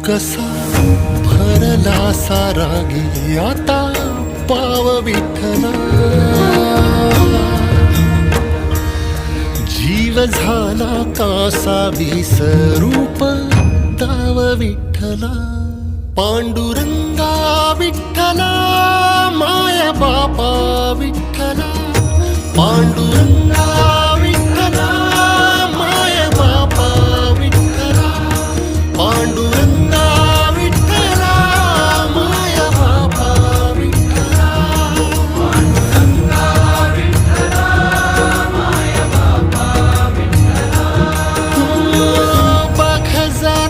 कसा भरला सारा गे आता पाव विठ्ठला, जीव झाला कासा विसरूप दाव विठ्ठला, पांडुरंगा विठ्ठला माया बापा विठ्ठला, पांडुरंगा